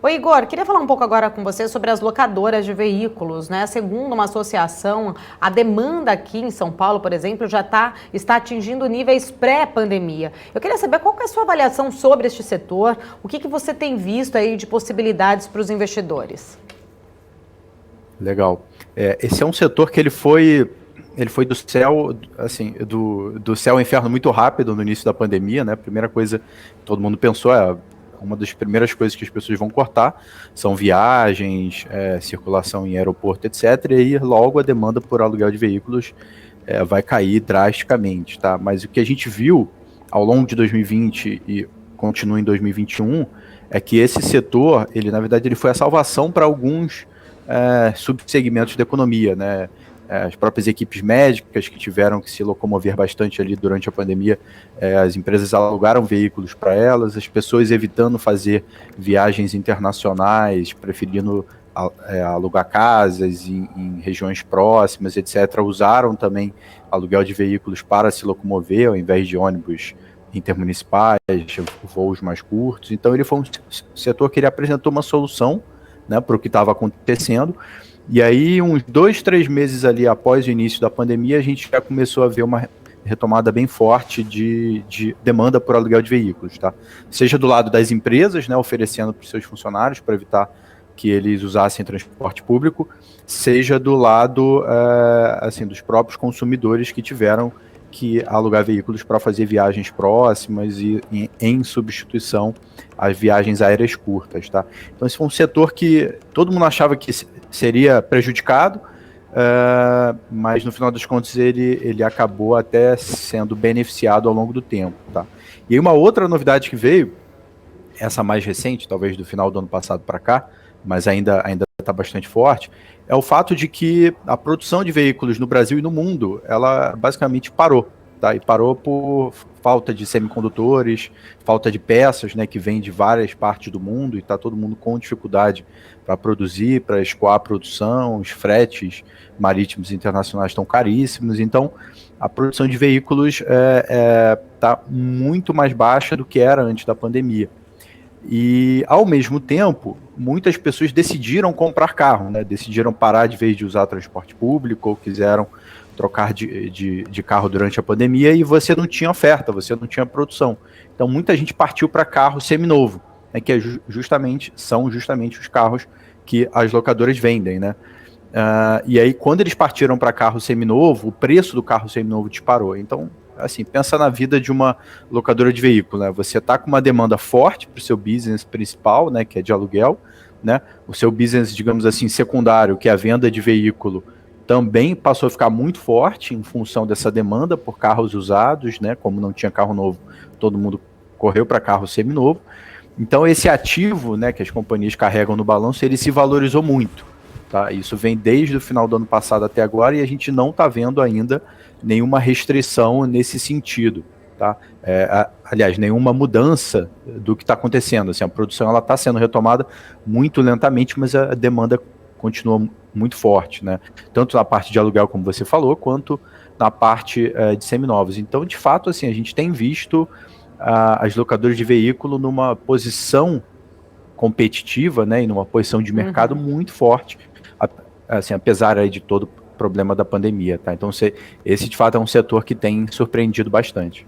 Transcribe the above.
Ô Igor, queria falar um pouco agora com você sobre as locadoras de veículos, né? Segundo uma associação, a demanda aqui em São Paulo, por exemplo, está atingindo níveis pré-pandemia. Eu queria saber qual que é a sua avaliação sobre este setor, o que você tem visto aí de possibilidades para os investidores? Legal. Esse é um setor que ele foi do céu, assim, do céu ao inferno muito rápido no início da pandemia, né? A primeira coisa que todo mundo pensou uma das primeiras coisas que as pessoas vão cortar são viagens, circulação em aeroporto, etc. E aí logo a demanda por aluguel de veículos vai cair drasticamente, tá? Mas o que a gente viu ao longo de 2020 e continua em 2021 é que esse setor, na verdade, ele foi a salvação para alguns subsegmentos da economia, né? As próprias equipes médicas que tiveram que se locomover bastante ali durante a pandemia, as empresas alugaram veículos para elas, as pessoas evitando fazer viagens internacionais, preferindo alugar casas em regiões próximas, etc., usaram também aluguel de veículos para se locomover, ao invés de ônibus intermunicipais, voos mais curtos. Então ele foi um setor que ele apresentou uma solução, né, para o que estava acontecendo. E aí, uns 2, 3 meses ali após o início da pandemia, a gente já começou a ver uma retomada bem forte de demanda por aluguel de veículos, tá? Seja do lado das empresas, né, oferecendo para os seus funcionários para evitar que eles usassem transporte público, seja do lado assim, dos próprios consumidores que tiveram que alugar veículos para fazer viagens próximas e em substituição às viagens aéreas curtas, tá? Então esse foi um setor que todo mundo achava que seria prejudicado, mas no final das contas ele acabou até sendo beneficiado ao longo do tempo, tá? E aí uma outra novidade que veio, essa mais recente, talvez do final do ano passado para cá, mas ainda está bastante forte, é o fato de que a produção de veículos no Brasil e no mundo, ela basicamente parou, tá? E parou por falta de semicondutores, falta de peças, né, que vêm de várias partes do mundo e está todo mundo com dificuldade para produzir, para escoar a produção, os fretes marítimos internacionais estão caríssimos, então a produção de veículos está muito mais baixa do que era antes da pandemia. E, ao mesmo tempo, muitas pessoas decidiram comprar carro, né? Decidiram parar de vez de usar transporte público ou quiseram trocar de carro durante a pandemia e você não tinha oferta, você não tinha produção. Então, muita gente partiu para carro seminovo, né? Que são justamente os carros que as locadoras vendem, né? E aí, quando eles partiram para carro seminovo, o preço do carro seminovo disparou. Então, assim, pensa na vida de uma locadora de veículo, né? Você está com uma demanda forte para o seu business principal, né, que é de aluguel, né? O seu business, digamos assim, secundário, que é a venda de veículo, também passou a ficar muito forte em função dessa demanda por carros usados, né? Como não tinha carro novo, todo mundo correu para carro seminovo. Então, esse ativo, né, que as companhias carregam no balanço, ele se valorizou muito, tá? Isso vem desde o final do ano passado até agora e a gente não está vendo ainda nenhuma restrição nesse sentido, tá? Aliás, nenhuma mudança do que está acontecendo. Assim, a produção ela está sendo retomada muito lentamente, mas a demanda continua muito forte, né? Tanto na parte de aluguel, como você falou, quanto na parte de seminovos. Então, de fato, assim, a gente tem visto as locadoras de veículo numa posição competitiva, né, e numa posição de mercado muito forte, assim, apesar aí de todo problema da pandemia, tá? Então esse de fato é um setor que tem surpreendido bastante.